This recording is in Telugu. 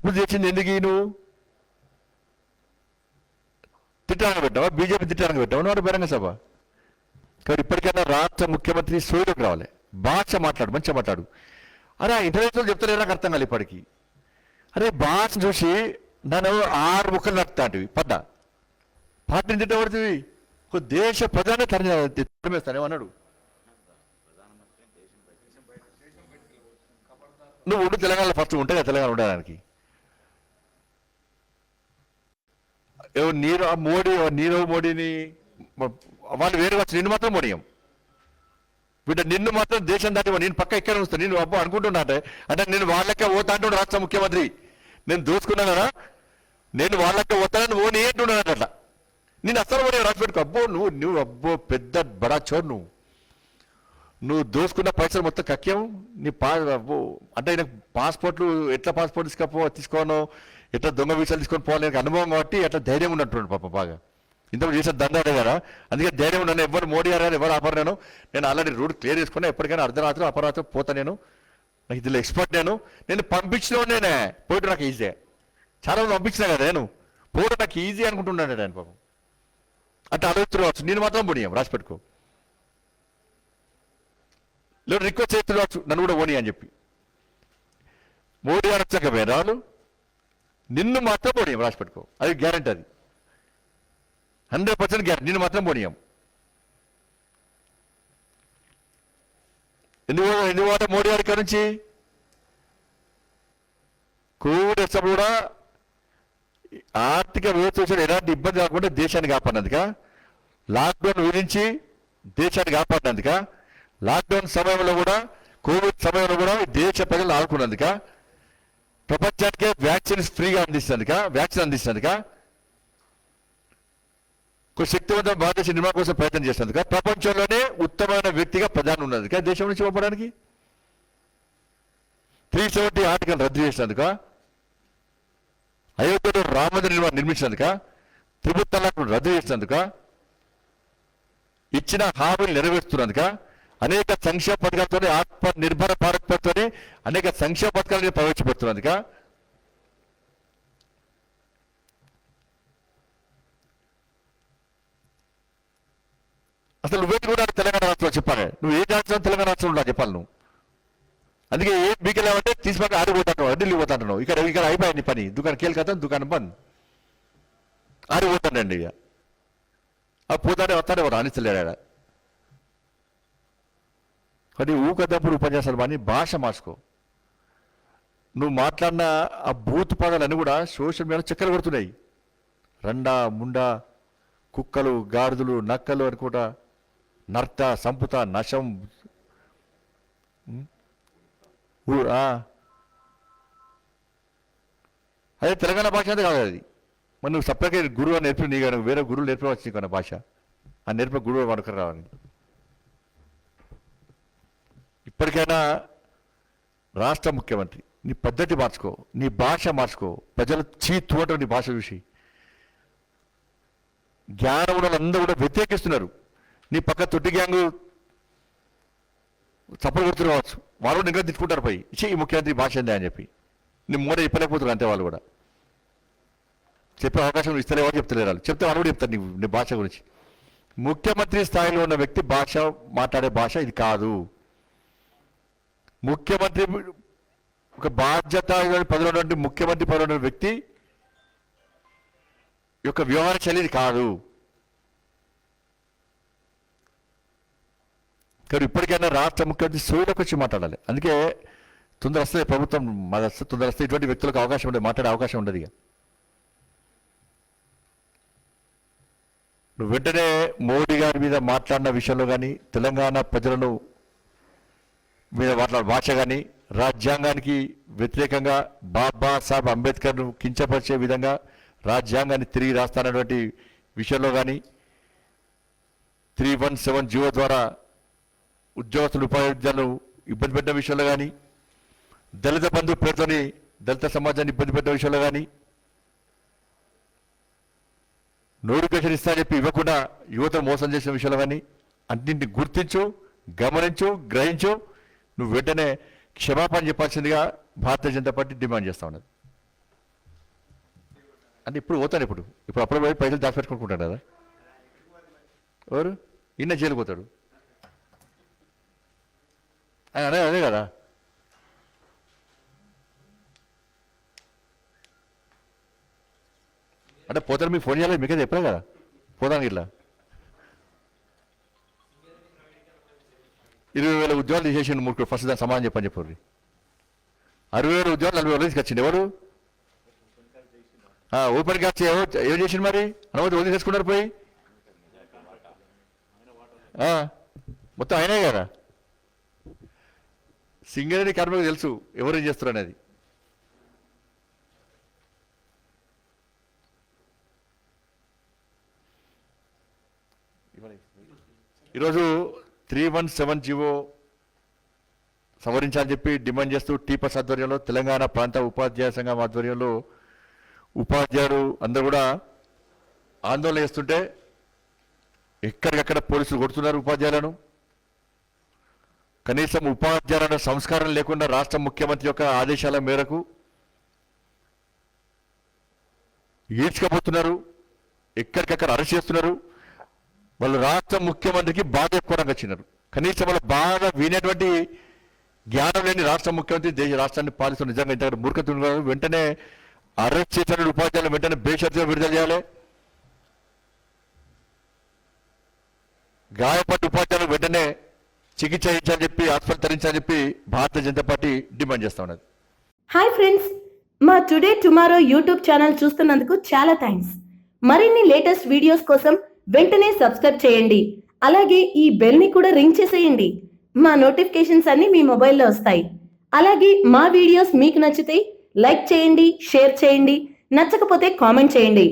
తప్పు చేసింది ఎందుకు నువ్వు తిట్టడానికి పెట్టావా? బీజేపీ తిట్టడానికి పెట్టావా వాడు బహిరంగ సభ? కాబట్టి ఇప్పటికైనా రాష్ట్ర ముఖ్యమంత్రి సోయిలోకి రావాలి. భాష మాట్లాడు, మంచిగా మాట్లాడు. అరే ఇంటర్వ్యూలో చెప్తారే నాకు అర్థం కాదు ఇప్పటికీ. అరే భాష చూసి నన్ను 6 ముక్కలు నడుపుతాంటివి పడ్డా పార్టీని తిట్టబడుతుంది. ఒక దేశ ప్రధాని తరమేస్తానేమన్నాడు. నువ్వు ఉండు తెలంగాణలో ఫస్ట్ ఉంటాయి కదా తెలంగాణ ఉండడానికి. నీరవ్ మోడీని వాళ్ళు వేరే వచ్చి నిన్ను మాత్రం మోడియం బిడ్డ, నిన్ను మాత్రం దేశం దాటి నేను పక్క ఎక్కడ వస్తాను. నేను అబ్బో అనుకుంటున్నా అంటే నేను వాళ్ళకే పోతా అంటున్నాడు రాష్ట్ర ముఖ్యమంత్రి. నేను దోచుకున్నా కదా, నేను వాళ్ళకే పోతానని ఓ నీ అంటున్నాను అట్లా. నేను అసలు ఓనే రాసి పెట్టుకో. అబ్బో నువ్వు అబ్బో పెద్ద బడా చోరు నువ్వు దోసుకున్న పైసలు మొత్తం కక్యం. నీ అబ్బో అంటే నాకు పాస్పోర్ట్లు ఎట్లా పాస్పోర్ట్ తీసుకోను, ఎట్లా దొంగ వీసాలు తీసుకొని పోవాలి నాకు అనుభవం కాబట్టి అట్లా ధైర్యం ఉన్నట్టు పాప బాగా. ఇంతకు చేసిన దందాడే కదా, అందుకే ధైర్యం ఉన్నాను. ఎవరు మోడీ గారు ఎవరు ఆపరు. నేను ఆల్రెడీ రూట్ క్లియర్ చేసుకున్నా. ఎప్పటికైనా అర్ధరాత్రి అపరాత్రి పోతా. నాకు ఇందులో ఎక్స్పర్ట్. నేను పంపించిన నేనే పోయిట నాకు ఈజీ. చాలా మంది పంపించినా కదా నేను పోవడం నాకు ఈజీ అనుకుంటున్నాను ఆయన పాపం. అంటే ఆలోచిస్తువచ్చు. నేను మాత్రం పోనీయం రాసి పెట్టుకో. లేదు రిక్వెస్ట్ చేస్తున్నావచ్చు నన్ను కూడా పోనీ అని చెప్పి. మోడీ గారు వచ్చాక రాళ్ళు నిన్ను మాత్రం పోనీయం రాసి పెట్టుకో. అది గ్యారంటీ, అది 100% గ్యారంటీ. నిన్ను మాత్రం పోనీయం. ఎందుకు మోడీ గారి ఇక్కడ నుంచి కోవిడ్ వచ్చినప్పుడు కూడా ఆర్థిక వ్యవస్థ ఎలాంటి ఇబ్బంది కాకుండా దేశాన్ని కాపాడినందుక, లాక్డౌన్ విధించి దేశాన్ని కాపాడినందుక, లాక్డౌన్ సమయంలో కూడా కోవిడ్ సమయంలో కూడా దేశ ప్రజలను ఆదుకున్నందుక, ప్రపంచానికే వ్యాక్సిన్స్ ఫ్రీగా వ్యాక్సిన్ అందిస్తున్నందుక, ఒక శక్తివంతమైన భారతదేశ నిర్మాణం కోసం ప్రయత్నం చేసినందుక, ప్రపంచంలోనే ఉత్తమమైన వ్యక్తిగా ప్రధాని ఉన్నందుక, దేశం నుంచి పంపడానికి 370 ఆర్టికల్ రద్దు చేసినందుక, అయోధ్యలో రామమందిర నిర్మించినందుక, త్రిపుల్ తలాక్ రద్దు చేసినందుక, ఇచ్చిన హామీలు నెరవేరుస్తున్నందుక, అనేక సంక్షేమ పథకాలతో ఆత్మనిర్భర భారత్తో అనేక సంక్షేమ పథకాలను ప్రవేశపెడుతున్నందుక, అసలు నువ్వేంటి కూడా తెలంగాణ రాష్ట్రంలో చెప్పాలి. నువ్వు ఏ రాష్ట్రం తెలంగాణ రాష్ట్రంలో చెప్పాలి నువ్వు. అందుకే ఏం బీకెళ్ళావంటే తీసుకొని ఆడిపోతాను, ఢిల్లీ పోతాంటున్నావు. ఇక్కడ అయిపోయింది పని. దుకాణం కేల్కతాను, దుకాణం బంద్, ఆడిపోతానండి. ఇక ఆ పోతాడే వస్తాడే రాణిస్తలేడా. కానీ ఊకద్దప్పుడు ఉపన్యాసాలు కానీ భాష మార్చుకో. నువ్వు మాట్లాడిన ఆ బూత్ పదాలన్నీ కూడా సోషల్ మీడియాలో చక్కలు కొడుతున్నాయి. రండా ముండా కుక్కలు గాడిదలు నక్కలు అనుకుంటా, నర్త సంపుత నశం, అదే తెలంగాణ భాష అంటే కాదు అది. మరి నువ్వు సపరేట్గా గురువు అని నేర్పి నీకు వేరే గురువులు నేర్పవచ్చు నీకు అన్న భాష. ఆ నేర్పే గురువు వరకు రావాలి. ఇప్పటికైనా రాష్ట్ర ముఖ్యమంత్రి నీ పద్ధతి మార్చుకో, నీ భాష మార్చుకో. ప్రజలు చీతువటం నీ భాష చూసి జ్ఞానం అందరూ కూడా వ్యతిరేకిస్తున్నారు. నీ పక్క తొట్టి గ్యాంగు చప్పలు కొడుతూ కావచ్చు, వాళ్ళు కూడా ఇంకా తిట్టుకుంటారు పోయి ఈ ముఖ్యమంత్రి భాష ఏంది అని చెప్పి. నీ మూడ చెప్పలేకపోతున్నారు అంతే. వాళ్ళు కూడా చెప్పే అవకాశం ఇస్తలేవో చెప్తలేరు. వాళ్ళు చెప్తే వాళ్ళు కూడా చెప్తారు నీ భాష గురించి. ముఖ్యమంత్రి స్థాయిలో ఉన్న వ్యక్తి భాష మాట్లాడే భాష ఇది కాదు. ముఖ్యమంత్రి ఒక బాధ్యత పదవి ముఖ్యమంత్రి పదవి ఉన్న వ్యక్తి యొక్క వ్యవహార శైలి కాదు. కానీ ఇప్పటికైనా రాష్ట్ర ముఖ్యమంత్రి సోయిలోకి వచ్చి మాట్లాడాలి. అందుకే తొందర వస్తే ప్రభుత్వం తొందర వస్తే ఇటువంటి వ్యక్తులకు అవకాశం ఉండదు, మాట్లాడే అవకాశం ఉండదు. ఇక నువ్వు వెంటనే మోడీ గారి మీద మాట్లాడిన విషయంలో కానీ, తెలంగాణ ప్రజలను మీద మాట్లాడే భాష కానీ, రాజ్యాంగానికి వ్యతిరేకంగా బాబాసాహెబ్ అంబేద్కర్ను కించపరిచే విధంగా రాజ్యాంగాన్ని తిరిగి రాస్తానటువంటి విషయంలో కానీ, 317 జీవో ద్వారా ఉద్యోగస్తులు ఉపాధ్యాయులను ఇబ్బంది పెట్టిన విషయంలో కానీ, దళిత బంధు పేరుతోని దళిత సమాజాన్ని ఇబ్బంది పెట్టిన విషయంలో కానీ, నోటిఫికేషన్ ఇస్తా చెప్పి ఇవ్వకుండా యువతను మోసం చేసిన విషయంలో కానీ అన్నింటిని గుర్తించు, గమనించు, గ్రహించు. నువ్వు వెంటనే క్షమాపణ చెప్పాల్సిందిగా భారతీయ జనతా పార్టీ డిమాండ్ చేస్తా ఉన్నది. అంటే ఇప్పుడు పోతాను ఇప్పుడు అప్పుడు పోయి పైసలు దాచిపెట్టుకుంటాడు కదా ఎవరు ఇన్న జైలు పోతాడు అదే అదే కదా అంటే పోతారు మీకు ఫోన్ చేయాలి మీకే చెప్పాను కదా పోతాను ఇట్లా 20,000 ఉద్యోగాలు తీసేసిండు మూడు ఫస్ట్ దాని సమాధానం చెప్పని చెప్పారు 60,000 ఉద్యోగాలు 40,000 తీసుకొచ్చింది ఎవరు ఓపెన్ క్యాస్ట్ ఏం చేసిండు మరి అనుమతి వదిలి తీసుకున్నారు పోయి మొత్తం అయినాయి కదా సింగరేణి కార్మికులకు తెలుసు ఎవరేం చేస్తారు అనేది ఈరోజు 317 జీవో సవరించాలని చెప్పి డిమాండ్ చేస్తూ టీపస్ ఆధ్వర్యంలో తెలంగాణ ప్రాంత ఉపాధ్యాయ సంఘం ఆధ్వర్యంలో ఉపాధ్యాయులు అందరూ కూడా ఆందోళన చేస్తుంటే ఎక్కడికక్కడ పోలీసులు కొడుతున్నారు ఉపాధ్యాయులను కనీసం ఉపాధ్యాయుల సంస్కారం లేకుండా రాష్ట్ర ముఖ్యమంత్రి యొక్క ఆదేశాల మేరకు ఈడ్చుకపోతున్నారు ఎక్కడికక్కడ అరెస్ట్ చేస్తున్నారు వాళ్ళు రాష్ట్ర ముఖ్యమంత్రికి బాధ చెప్పుకోవడానికి వచ్చినారు కనీసం వాళ్ళ బాధ వినేటువంటి జ్ఞానం లేని రాష్ట్ర ముఖ్యమంత్రి రాష్ట్రాన్ని పాలిస్తున్న నిజంగా ఇంత మూర్ఖత వెంటనే అరెస్ట్ చేసిన ఉపాధ్యాయులు వెంటనే బేషరతుగా విడుదల చేయాలి గాయపడ్డ ఉపాధ్యాయులు వెంటనే చికిత్స ఇచ్చాలని చెప్పి హాస్పిటల్ తరించాలని చెప్పి భారతీయ జనతా పార్టీ డిమాండ్ చేస్తా ఉన్నది. హాయ్ ఫ్రెండ్స్, మా టుడే టుమారో యూట్యూబ్ ఛానల్ చూస్తున్నందుకు చాలా థ్యాంక్స్. మరిన్ని లేటెస్ట్ వీడియోస్ కోసం వెంటనే సబ్స్క్రైబ్ చేయండి. అలాగే ఈ బెల్ ని కూడా రింగ్ చేసేయండి. మా నోటిఫికేషన్స్ అన్ని మీ మొబైల్లో వస్తాయి. అలాగే మా వీడియోస్ మీకు నచ్చితే లైక్ చేయండి, షేర్ చేయండి, నచ్చకపోతే కామెంట్ చేయండి.